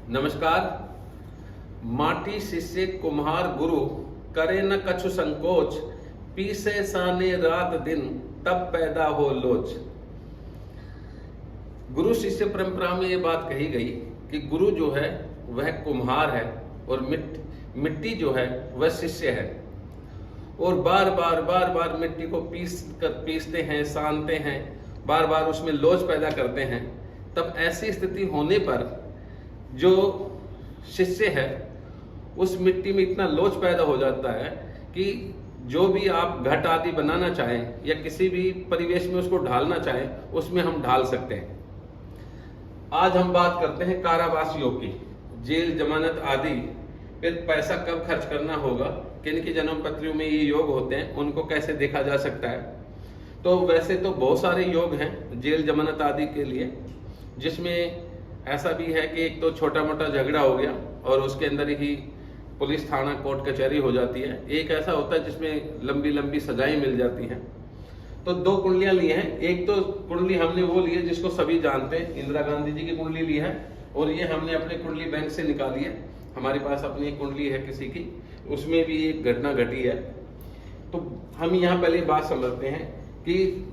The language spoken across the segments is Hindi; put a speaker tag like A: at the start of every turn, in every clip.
A: नमस्कार। माटी शिष्य कुम्हार गुरु, करे न कछु संकोच, पीसे साने रात दिन, तब पैदा हो लोच। गुरु शिष्य परंपरा में ये बात कही गई कि गुरु जो है वह कुम्हार है और मिट्टी जो है वह शिष्य है, और बार बार मिट्टी को पीसते हैं, सानते हैं, बार बार उसमें लोच पैदा करते हैं। तब ऐसी स्थिति होने पर जो शिष्य है उस मिट्टी में इतना लोच पैदा हो जाता है कि जो भी आप घट आदि बनाना चाहें या किसी भी परिवेश में उसको ढालना चाहें उसमें हम ढाल सकते हैं। आज हम बात करते हैं कारावास योग की। जेल, जमानत आदि फिर पैसा कब खर्च करना होगा, किन की जन्म पत्रियों में ये योग होते हैं, उनको कैसे देखा जा सकता है। तो वैसे तो बहुत सारे योग हैं जेल, जमानत आदि के लिए, जिसमें ऐसा भी है कि एक तो छोटा मोटा झगड़ा हो गया और उसके अंदर ही पुलिस थाना कोर्ट कचहरी हो जाती है। एक ऐसा होता है जिसमें लंबी लंबी सजाएं मिल जाती हैं। तो दो कुंडलियां ली हैं। एक तो कुंडली हमने वो ली है जिसको सभी जानते हैं, इंदिरा गांधी जी की कुंडली ली है, और ये हमने अपने कुंडली बैंक से निकाली है। हमारे पास अपनी कुंडली है किसी की, उसमें भी एक घटना घटी है। तो हम यहाँ पहले बात समझते हैं कि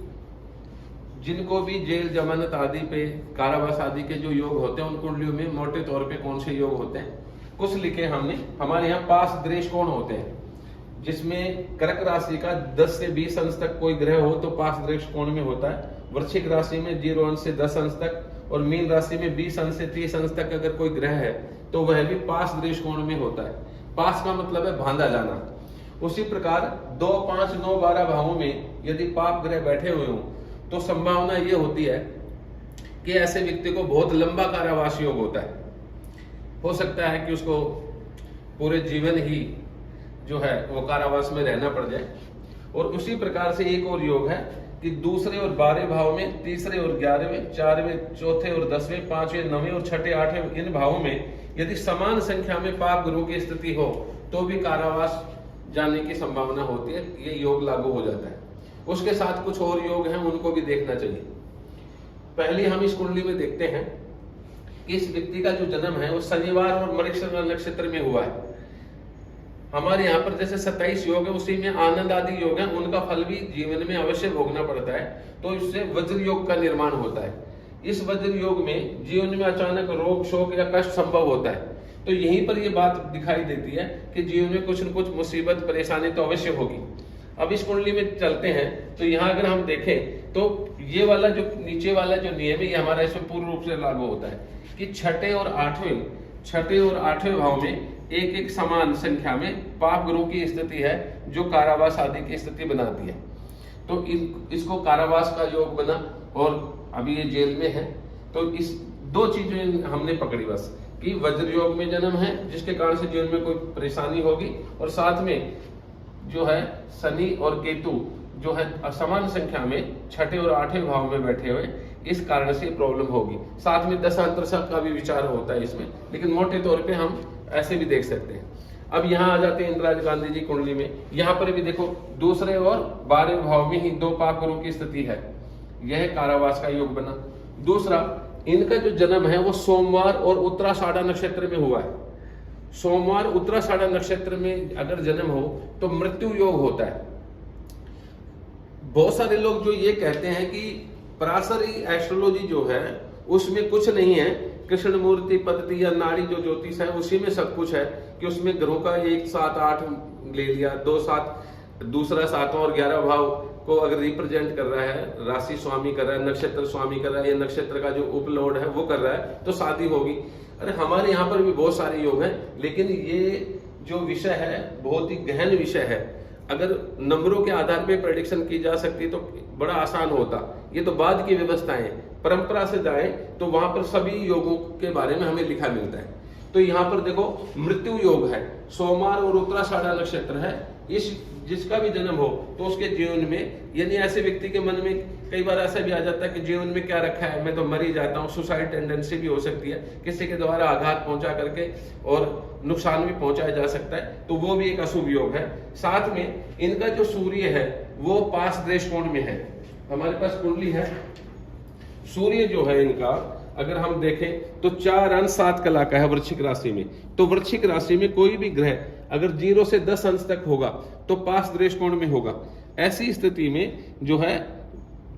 A: जिनको भी जेल, जमानत आदि पे, कारावास आदि के जो योग होते हैं उन कुंडलियों में मोटे तौर पे कौन से योग होते हैं कुछ लिखे हमने। हमारे यहाँ पास दृश कोण होते हैं, जिसमें कर्क राशि का 10 से 20 अंश तक कोई ग्रह हो तो पास दृश कोण में होता है। वृश्चिक राशि में 0 अंश से 10 अंश तक, और मीन राशि में 20 अंश से 30 अंश तक अगर कोई ग्रह है तो वह भी पास दृश कोण में होता है। पास का मतलब है बांधा जाना। उसी प्रकार 2, 5, 9, 12 भावों में यदि पाप ग्रह बैठे हुए हों तो संभावना ये होती है कि ऐसे व्यक्ति को बहुत लंबा कारावास योग होता है। हो सकता है कि उसको पूरे जीवन ही जो है वो कारावास में रहना पड़ जाए। और उसी प्रकार से एक और योग है कि दूसरे और 12वें भाव में, तीसरे और 11वें, 4वें, चौथे और 10वें, 5वें, 9वें और 6ठे, 8वें इन भावों में यदि समान संख्या में पाप ग्रहों की स्थिति हो तो भी कारावास जाने की संभावना होती है। ये योग लागू हो जाता है। उसके साथ कुछ और योग हैं, उनको भी देखना चाहिए। पहले हम इस कुंडली में देखते हैं कि इस व्यक्ति का जो जन्म है वो शनिवार और मृगशिरा नक्षत्र में हुआ है। हमारे यहाँ पर जैसे 27 योग है, उसी में आनंद आदि योग है, उनका फल भी जीवन में अवश्य भोगना पड़ता है। तो इससे वज्र योग का निर्माण होता है। इस वज्र योग में जीवन में अचानक रोग, शोक या कष्ट संभव होता है। तो यहीं पर यह बात दिखाई देती है कि जीवन में कुछ न कुछ मुसीबत, परेशानी तो अवश्य होगी। अब इस कुंडली में चलते हैं तो यहाँ अगर हम देखें तो ये वाला जो नीचे वाला जो नियम है ये हमारा इसमें पूर्ण रूप से लागू होता है कि छठे और आठवें भाव में एक समान संख्या में पाप ग्रहों की स्थिति है जो कारावास आदि की स्थिति बनाती है। तो इसको कारावास का योग बना और अभी ये जेल में है। तो इस दो चीजें हमने पकड़ी बस, कि वज्र योग में जन्म है जिसके कारण से जीवन में कोई परेशानी होगी, और साथ में जो है शनि और केतु जो है असमान संख्या में छठे और 8वें भाव में बैठे हुए, इस कारण से प्रॉब्लम होगी। साथ में दशांतर का भी विचार होता है इसमें, लेकिन मोटे तौर पे हम ऐसे भी देख सकते हैं। अब यहाँ आ जाते हैं इंदिरा गांधी जी कुंडली में। यहाँ पर भी देखो दूसरे और 12वें भाव में ही 2 पाप ग्रहों की स्थिति है। यह कारावास का योग बना। दूसरा, इनका जो जन्म है वो सोमवार और उत्तराषाढ़ा नक्षत्र में हुआ है। सोमवार उत्तराषाढ़ा नक्षत्र में अगर जन्म हो तो मृत्यु योग होता है। बहुत सारे लोग जो ये कहते हैं कि पराशरी एस्ट्रोलॉजी जो है उसमें कुछ नहीं है, कृष्ण मूर्ति पद्धति या नाड़ी जो ज्योतिष है उसी में सब कुछ है, कि उसमें ग्रहों का 1, 7, 8 ले लिया, 2, 7, दूसरा 7 और 11 भाव को अगर रिप्रेजेंट कर रहा है, राशि स्वामी कर रहा है, नक्षत्र स्वामी कर रहा है, या नक्षत्र का जो उपलॉर्ड है वो कर रहा है, तो शादी होगी। अरे हमारे यहाँ पर भी बहुत सारे योग हैं, लेकिन ये जो विषय है बहुत ही गहन विषय है। अगर नंबरों के आधार पे प्रेडिक्शन की जा सकती तो बड़ा आसान होता। ये तो बाद की व्यवस्थाएं, परंपरा से जाए तो वहां पर सभी योगों के बारे में हमें लिखा मिलता है। तो यहाँ पर देखो मृत्यु योग है, सोमवार और उत्तराषाढ़ा नक्षत्र है। इस जिसका भी जन्म हो तो उसके जीवन में, यानी ऐसे व्यक्ति के मन में कई बार ऐसा भी आ जाता है कि जीवन में क्या रखा है, मैं तो मर ही जाता हूँ। सुसाइड टेंडेंसी भी हो सकती है, किसी के द्वारा आघात पहुंचा करके और नुकसान भी पहुंचाया जा सकता है, तो वो भी एक अशुभ योग है। साथ में इनका जो सूर्य है वो पास दृश कोण में है। हमारे पास कुंडली है, सूर्य जो है इनका अगर हम देखें तो 4 अंश 7 कला का है वृश्चिक राशि में। तो वृश्चिक राशि में कोई भी ग्रह अगर 0 से 10 अंश तक होगा तो पास द्वेष कोण में होगा। ऐसी स्थिति में जो है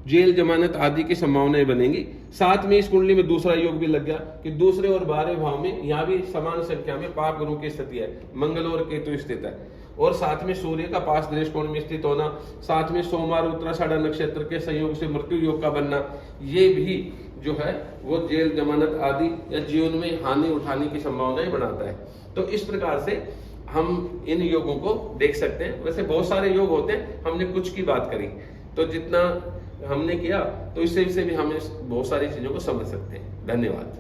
A: जेल जमानत आदि की संभावनाएं बनेंगी। साथ में इस कुंडली में दूसरा योग भी लग गया कि दूसरे और 12वें भाव में यहाँ भी समान संख्या में पाप ग्रहों की स्थिति है, मंगल और केतु स्थित है, और साथ में सूर्य का पास द्वेष कोण में स्थित होना, साथ में सोमवार उत्तराषाढ़ नक्षत्र के संयोग से मृत्यु योग का बनना, ये भी जो है वो जेल जमानत आदि या जीवन में हानि उठाने की संभावनाएं बनाता है। तो इस प्रकार से हम इन योगों को देख सकते हैं। वैसे बहुत सारे योग होते हैं, हमने कुछ की बात करी, तो जितना हमने किया तो इससे भी हम बहुत सारी चीजों को समझ सकते हैं। धन्यवाद।